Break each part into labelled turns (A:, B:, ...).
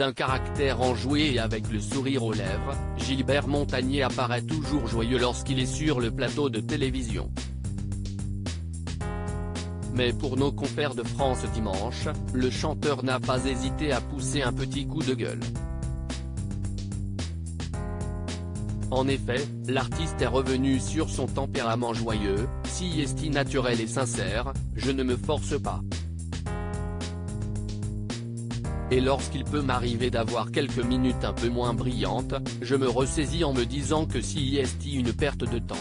A: D'un caractère enjoué et avec le sourire aux lèvres, Gilbert Montagné apparaît toujours joyeux lorsqu'il est sur le plateau de télévision. Mais pour nos confrères de France Dimanche, le chanteur n'a pas hésité à pousser un petit coup de gueule. En effet, l'artiste est revenu sur son tempérament joyeux, si est naturel et sincère, je ne me force pas. Et lorsqu'il peut m'arriver d'avoir quelques minutes un peu moins brillantes, je me ressaisis en me disant que si est une perte de temps.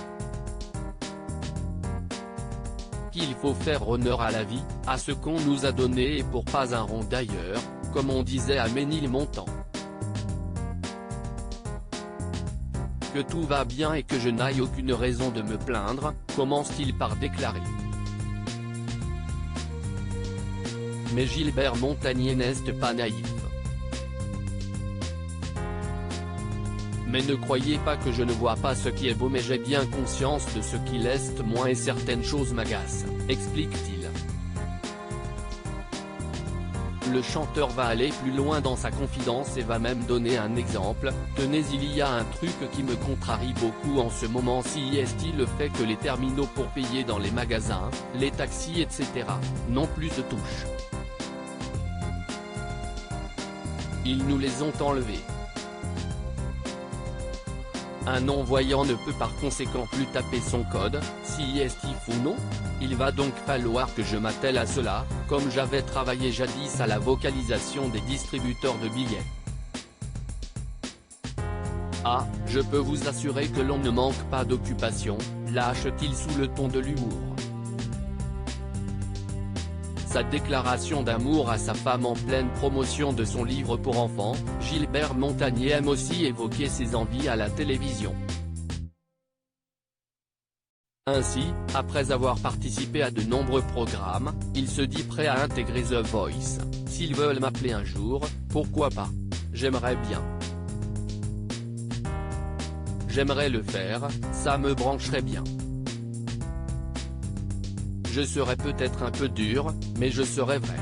A: Qu'il faut faire honneur à la vie, à ce qu'on nous a donné et pour pas un rond d'ailleurs, comme on disait à Ménilmontant. Que tout va bien et que je n'aille aucune raison de me plaindre, commence-t-il par déclarer. Mais Gilbert Montagné n'est pas naïf. Mais ne croyez pas que je ne vois pas ce qui est beau, mais j'ai bien conscience de ce qui l'est moins et certaines choses m'agacent, explique-t-il. Le chanteur va aller plus loin dans sa confidence et va même donner un exemple. Tenez, il y a un truc qui me contrarie beaucoup en ce moment, si est le fait que les terminaux pour payer dans les magasins, les taxis etc. n'ont plus de touches. Ils nous les ont enlevés. Un non-voyant ne peut par conséquent plus taper son code, si est ou non. Il va donc falloir que je m'attelle à cela, comme j'avais travaillé jadis à la vocalisation des distributeurs de billets. Ah, je peux vous assurer que l'on ne manque pas d'occupation, lâche-t-il sous le ton de l'humour. Sa déclaration d'amour à sa femme en pleine promotion de son livre pour enfants, Gilbert Montagné aime aussi évoquer ses envies à la télévision. Ainsi, après avoir participé à de nombreux programmes, il se dit prêt à intégrer The Voice. S'ils veulent m'appeler un jour, pourquoi pas? J'aimerais bien. J'aimerais le faire, ça me brancherait bien. Je serais peut-être un peu dur, mais je serais vrai.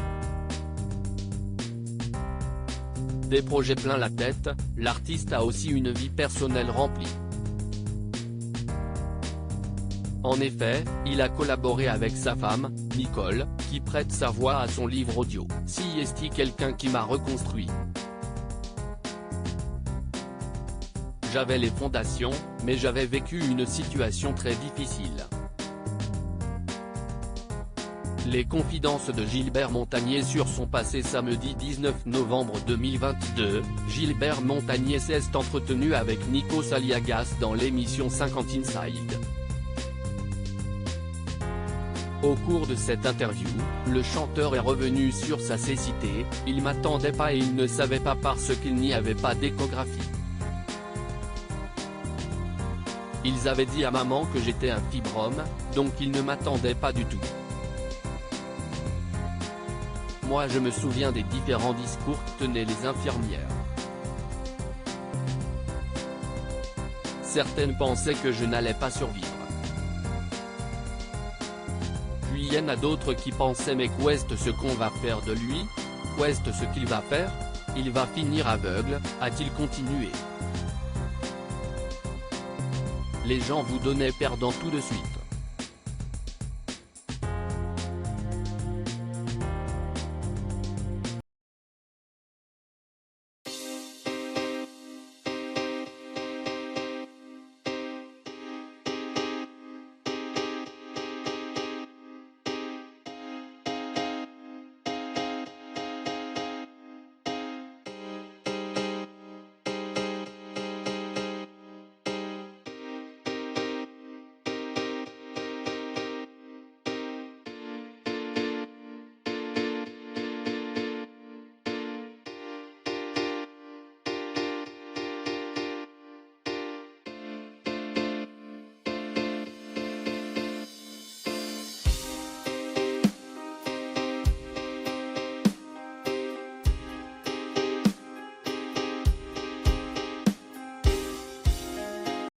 A: Des projets plein la tête, l'artiste a aussi une vie personnelle remplie. En effet, il a collaboré avec sa femme, Nicole, qui prête sa voix à son livre audio, Si est quelqu'un qui m'a reconstruit. J'avais les fondations, mais j'avais vécu une situation très difficile. Les confidences de Gilbert Montagné sur son passé. Samedi 19 novembre 2022, Gilbert Montagné s'est entretenu avec Nikos Aliagas dans l'émission 50 Inside. Au cours de cette interview, le chanteur est revenu sur sa cécité, il m'attendait pas et il ne savait pas parce qu'il n'y avait pas d'échographie. Ils avaient dit à maman que j'étais un fibrome, donc ils ne m'attendaient pas du tout. Moi je me souviens des différents discours que tenaient les infirmières. Certaines pensaient que je n'allais pas survivre. Puis il y en a d'autres qui pensaient mais qu'est-ce ce qu'on va faire de lui? Qu'est-ce ce qu'il va faire? Il va finir aveugle, a-t-il continué. Les gens vous donnaient perdant tout de suite.